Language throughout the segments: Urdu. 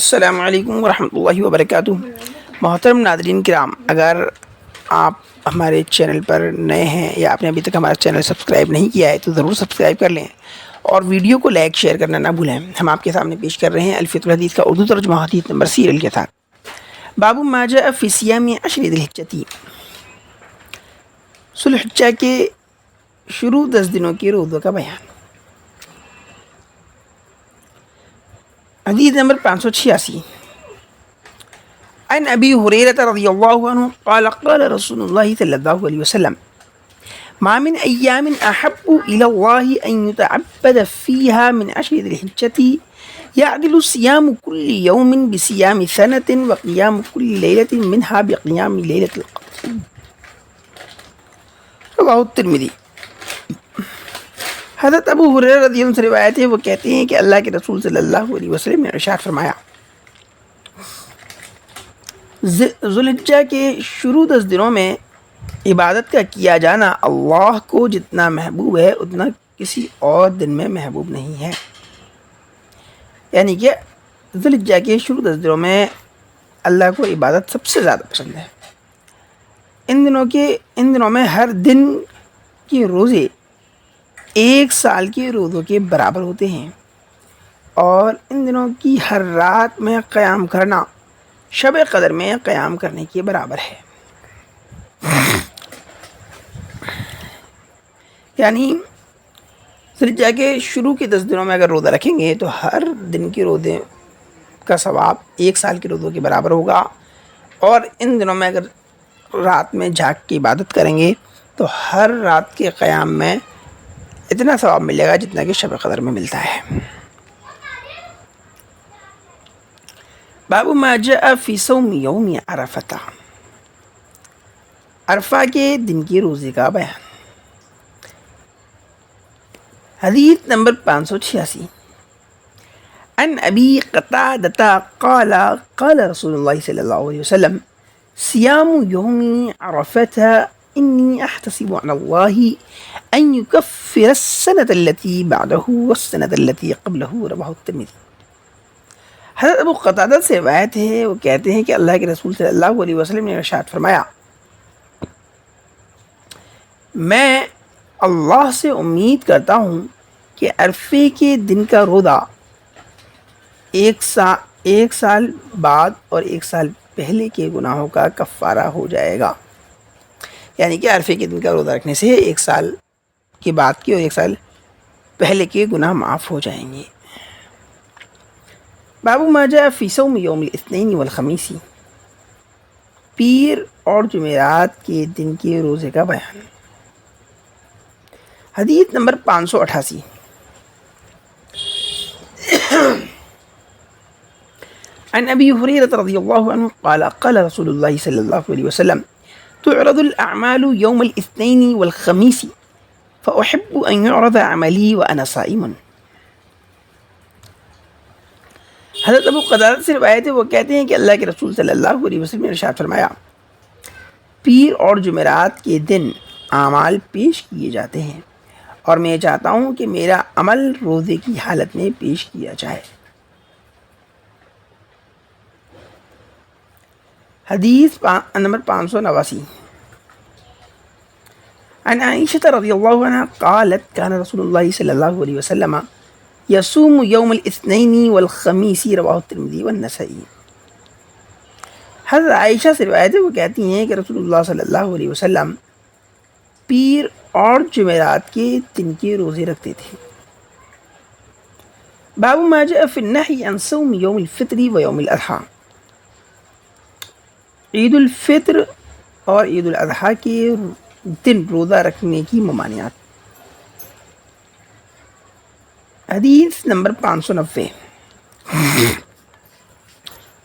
السلام علیکم ورحمۃ اللہ وبرکاتہ۔ محترم ناظرین کرام، اگر آپ ہمارے چینل پر نئے ہیں یا آپ نے ابھی تک ہمارا چینل سبسکرائب نہیں کیا ہے تو ضرور سبسکرائب کر لیں اور ویڈیو کو لائک شیئر کرنا نہ بھولیں۔ ہم آپ کے سامنے پیش کر رہے ہیں الفیۃ الحدیث کا اردو ترجمہ حدیث نمبر سیریل کے ساتھ۔ باب ما جاء فی صیام عشر ذی الحجۃ، ذو الحجہ کے شروع 10 دنوں کے روزوں کا بیان۔ حدیث نمبر 586، عن ابی ہریرہ رضی اللہ عنہ قال قال رسول اللہ صلی اللہ علیہ وسلم ما من ایام احب الى اللہ ان يتعبد فيها من عشر ذی الحجۃ يعدل صيام كل يوم بصيام سنة وقيام كل ليلة منها بقيام ليلة القدر، رواه الترمذی۔ حضرت ابو ہریرہ رضی اللہ عنہ سے روایت ہے، وہ کہتے ہیں کہ اللہ کے رسول صلی اللہ علیہ وسلم نے ارشاد فرمایا، ذوالحجہ کے شروع 10 دنوں میں عبادت کا کیا جانا اللہ کو جتنا محبوب ہے اتنا کسی اور دن میں محبوب نہیں ہے۔ یعنی کہ ذوالحجہ کے شروع 10 دنوں میں اللہ کو عبادت سب سے زیادہ پسند ہے۔ ان دنوں میں ہر دن کے روزے 1 سال کے روزوں کے برابر ہوتے ہیں، اور ان دنوں کی ہر رات میں قیام کرنا شب قدر میں قیام کرنے کے برابر ہے۔ یعنی ذوالحجہ کے شروع کے 10 دنوں میں اگر روزہ رکھیں گے تو ہر دن کے روزے کا ثواب 1 سال کے روزوں کے برابر ہوگا، اور ان دنوں میں اگر رات میں جاگ کے عبادت کریں گے تو ہر رات کے قیام میں اتنا ثواب ملے گا جتنا کہ شب قدر میں ملتا ہے۔ باب ما جاء فی صوم یوم عرفہ، عرفہ کے دن کے روزے کا بیان۔ حدیث نمبر 586، عن ابی قتادہ قال قال رسول اللہ صلی اللہ علیہ وسلم صیام یوم عرفہ انی احتسب علی اللہ ان یکفر السنة التي بعده والسنة التي قبله، رواه الترمذی۔ حضرت ابو قتادہ سے روایت ہے، وہ کہتے ہیں کہ اللہ کے رسول صلی اللہ علیہ وسلم نے ارشاد فرمایا، میں اللہ سے امید کرتا ہوں کہ عرفے کے دن کا روزہ 1 سال بعد اور 1 سال پہلے کے گناہوں کا کفارہ ہو جائے گا۔ یعنی کہ عرفے کے دن کا روزہ رکھنے سے 1 سال کے بعد کے اور 1 سال پہلے کے گناہ معاف ہو جائیں گے۔ باب ما جاء فی صوم یوم الاثنین والخمیس، پیر اور جمعرات کے دن کے روزے کا بیان۔ حدیث نمبر 588، عن ابی ہریرہ رضی اللہ عنہ قال قال رسول اللہ صلی اللہ علیہ وسلم تعرض الاعمال یوم الاثنین والخمیس فاحب ان يعرض عملی وانا صائم۔ حضرت ابو قتادہ سے روایت ہے، وہ کہتے ہیں کہ اللہ کے رسول صلی اللہ علیہ وسلم نے ارشاد فرمایا، پیر اور جمعرات کے دن اعمال پیش کیے جاتے ہیں اور میں چاہتا ہوں کہ میرا عمل روزے کی حالت میں پیش کیا جائے۔ حدیث نمبر 589، عن عائشہ رضی اللہ عنہ قالت كان رسول اللہ صلی اللہ علیہ وسلم یصوم یوم الاثنین والخمیس، رواہ الترمذی والنسائی۔ حضرت عائشہ سے روایت ہے، وہ کہتی ہیں کہ رسول اللہ صلی اللہ علیہ وسلم پیر اور جمعرات کے دن کے روزے رکھتے تھے۔ باب ما جاء فی النہی عن صوم یوم الفطر و یوم الاضحیٰ، عید الفطر اور عید الاضحیٰ کے دن روزہ رکھنے کی ممانعت۔ حدیث نمبر 590،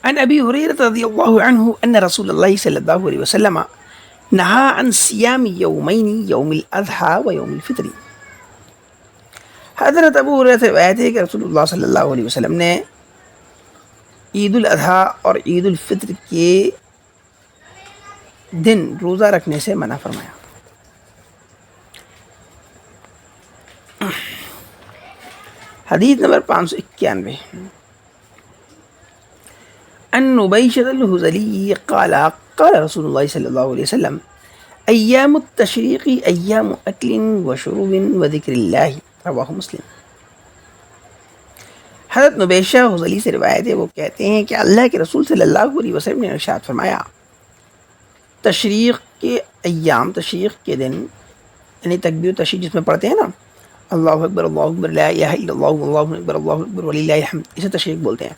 عن ابی ہریرہ رضی اللہ عنہ ان رسول اللہ صلی اللہ علیہ وسلم نہا عن صیام یومین یوم الاضحیٰ و یوم الفطر۔ حضرت ابو ہریرہ سے روایت ہے کہ رسول اللہ صلی اللہ علیہ وسلم نے عید الاضحیٰ اور عید الفطر کے دن روزہ رکھنے سے منع فرمایا۔ حدیث نمبر 591، عن نبيشة الهذلي قال قال رسول الله صلى الله عليه وسلم أيام التشريق أيام أكل وشرب وذكر الله رواہ مسلم. حضرت نبیشہ حذلی سے روایت ہے، وہ کہتے ہیں کہ اللہ کے رسول صلی اللہ علیہ وسلم نے ارشاد فرمایا، تشریق کے ایام، تشریق کے دن، یعنی تکبیر و تشریق جس میں پڑھتے ہیں نا، اللہ اکبر لا الہ الا اللہ اللہ اکبر وللہ الحمد، اسے تشریق بولتے ہیں.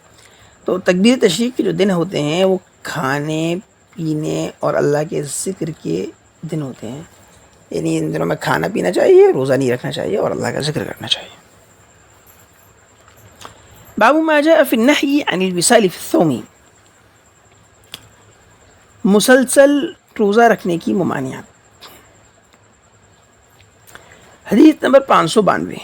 تو تکبیر تشریق کے جو دن ہوتے ہیں وہ کھانے پینے اور اللہ کے ذکر کے دن ہوتے ہیں. یعنی ان دنوں میں کھانا پینا چاہیے، روزہ نہیں رکھنا چاہیے اور اللہ کا ذکر کرنا چاہیے. باب ما جاء فی النہی عن الوصال فی الصوم، مسلسل روزہ رکھنے کی ممانعت. حدیث نمبر 592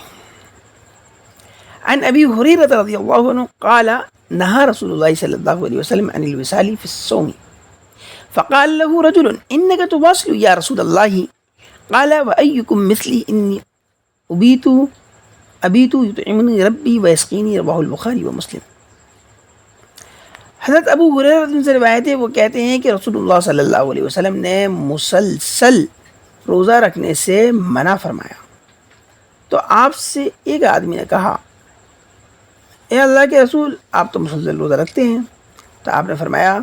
عن ابی ہریرہ رضی اللہ عنہ قال نہى رسول اللہ صلی اللہ علیہ وسلم عن الوصال فی الصوم فقال له رجل انك تواصل یا رسول اللہ قال وأيكم مثلی انی ابیت یطعمنی ربی ویسقینی رواہ البخاری و مسلم. حضرت ابو ہریرہ سے روایت ہے، وہ کہتے ہیں کہ رسول اللہ صلی اللہ علیہ وسلم نے مسلسل روزہ رکھنے سے منع فرمایا. تو آپ سے ایک آدمی نے کہا، اے اللہ کے رسول، آپ تو مسلسل روزہ رکھتے ہیں. تو آپ نے فرمایا،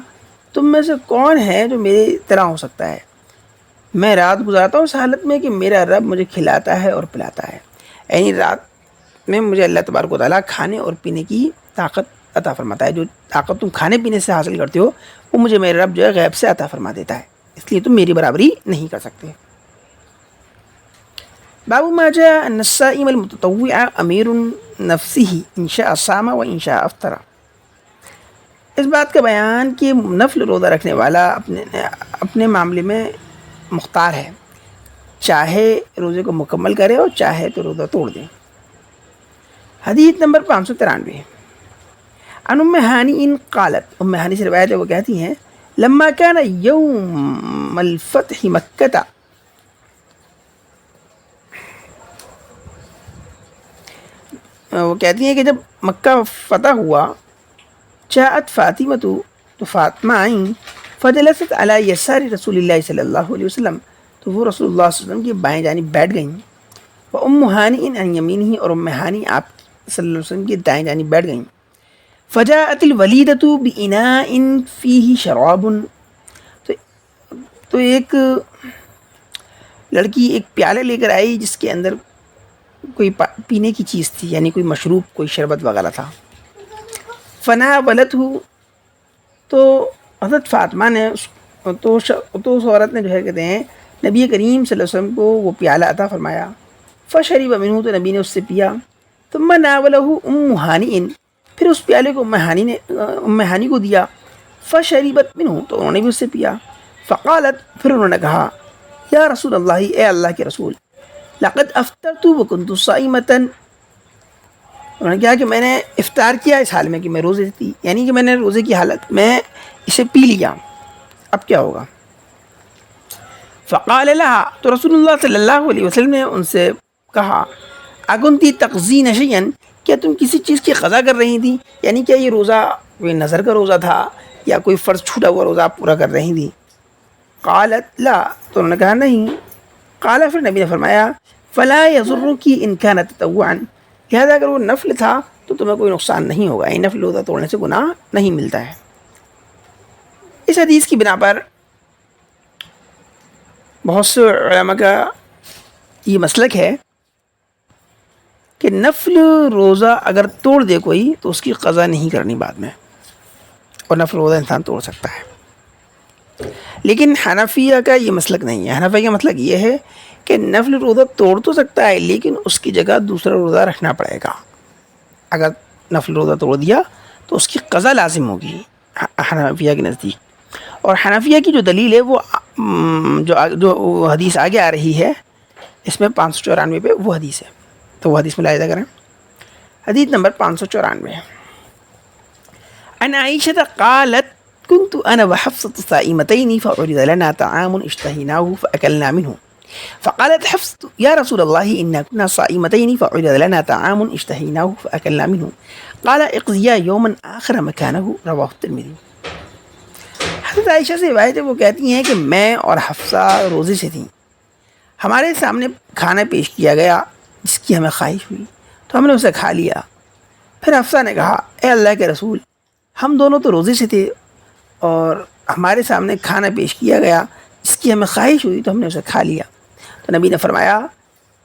تم میں سے کون ہے جو میری طرح ہو سکتا ہے؟ میں رات گزارتا ہوں اس حالت میں کہ میرا رب مجھے کھلاتا ہے اور پلاتا ہے. یعنی رات میں مجھے اللہ تبارک و تعالیٰ کھانے اور پینے کی طاقت عطا فرماتا ہے. جو طاقت تم کھانے پینے سے حاصل کرتے ہو وہ مجھے میرا رب جو ہے غیب سے عطا فرما دیتا ہے، اس لیے تم میری برابری نہیں کر سکتے. باب ما جاء ان الصائم المتطوع امیر نفسه ان شاء صام و ان شاء افطر. اس بات کا بیان کہ نفل روزہ رکھنے والا اپنے معاملے میں مختار ہے، چاہے روزے کو مکمل کرے اور چاہے تو روزہ توڑ دے. حدیث نمبر 593 عن ام ہانی قالت، ام ہانی سے روایت ہے، وہ کہتی ہیں لما كان یوم الفتح مکہ، وہ کہتی ہیں کہ جب مکہ فتح ہوا، جاءت فاطمہ، تو فاطمہ آئیں، فجلست علی یسار رسول اللہ صلی اللہ علیہ وسلم، تو وہ رسول اللہ صلی اللہ علیہ وسلم کی بائیں جانب بیٹھ گئیں. وام ہانی عن یمینہ، اور ام ہانی آپ صلی اللہ علیہ وسلم کی دائیں جانب بیٹھ گئیں. فجاءت الولیدۃ باناء فیہ شراب، تو ایک لڑکی ایک پیالے لے کر آئی جس کے اندر کوئی پینے کی چیز تھی، یعنی کوئی مشروب، کوئی شربت وغیرہ تھا. فناولتہ، تو حضرت فاطمہ نے تو اس عورت نے جو ہے کہتے ہیں نبی کریم صلی اللہ علیہ وسلم کو وہ پیالہ عطا فرمایا. فشرب منہ، تو نبی نے اس سے پیا. ثم ناولہ ام ہانی، پھر اس پیالے کو ام ہانی کو دیا. فشربت منہ، تو انہوں نے بھی اس سے پیا. فقالت، پھر انہوں نے کہا، یا رسول اللہ، اے اللہ کے رسول، لقد افطرت وکنت صائمۃ، انہوں نے کہا کہ میں نے افطار کیا اس حال میں کہ میں روزے تھی، یعنی کہ میں نے روزے کی حالت میں اسے پی لیا، اب کیا ہوگا؟ فقال لها، تو رسول اللہ صلی اللہ علیہ وسلم نے ان سے کہا، اکنتی تقضین شیئا، کیا تم کسی چیز کی قضا کر رہی تھی؟ یعنی کیا یہ روزہ کوئی نظر کا روزہ تھا یا کوئی فرض چھوٹا ہوا روزہ آپ پورا کر رہی تھی؟ قالت لا، تو انہوں نے کہا نہیں. قال، پھر نبی نے فرمایا، فلا یضرکی ان کان تطوعا، لہذا اگر وہ نفل تھا تو تمہیں کوئی نقصان نہیں ہوگا، یہ نفل روزہ توڑنے سے گناہ نہیں ملتا ہے. اس حدیث کی بنا پر بہت سے علماء کا یہ مسلک ہے کہ نفل روزہ اگر توڑ دے کوئی تو اس کی قضا نہیں کرنی بعد میں، اور نفل روزہ انسان توڑ سکتا ہے. لیکن حنفیہ کا یہ مسلک نہیں ہے. حنفیہ کا مسلک یہ ہے کہ نفل روزہ توڑ تو سکتا ہے لیکن اس کی جگہ دوسرا روزہ رکھنا پڑے گا. اگر نفل روزہ توڑ دیا تو اس کی قضا لازم ہوگی حنفیہ کے نزدیک. اور حنفیہ کی جو دلیل ہے وہ جو حدیث آگے آ رہی ہے اس میں 594 پہ وہ حدیث ہے، تو وہ حدیث ملاحظہ کریں. حدیث نمبر 594 عن عائشہ قالت كنت انا وحفصة صائمتين فعرض لنا طعام اشتهيناه فاكلنا منه فقالت حفصة يا رسول الله انا كنا صائمتين فعرض لنا طعام اشتهيناه فاكلنا منه قال اقضيا يوما اخر مكانه رواه الترمذي. حضرت عائشہ سے روایت ہے، وہ کہتی ہیں کہ میں اور حفصہ روزے سے تھیں، ہمارے سامنے کھانا پیش کیا گیا جس کی ہمیں خواہش ہوئی تو ہم نے اسے کھا لیا۔ پھر حفصہ نے کہا اے اللہ کے رسول، ہم دونوں تو روزے سے تھے اور ہمارے سامنے کھانا پیش کیا گیا جس کی ہمیں خواہش ہوئی تو ہم نے اسے کھا لیا۔ تو نبی نے فرمایا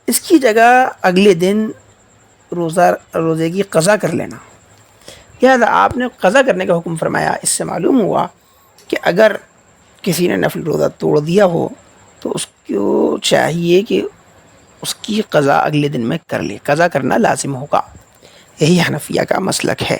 اس کی جگہ اگلے دن روزے کی قضا کر لینا۔ لہٰذا آپ نے قضا کرنے کا حکم فرمایا۔ اس سے معلوم ہوا کہ اگر کسی نے نفل روزہ توڑ دیا ہو تو اس کو چاہیے کہ اس کی قضا اگلے دن میں کر لے، قضا کرنا لازم ہوگا۔ یہی حنفیہ کا مسلک ہے۔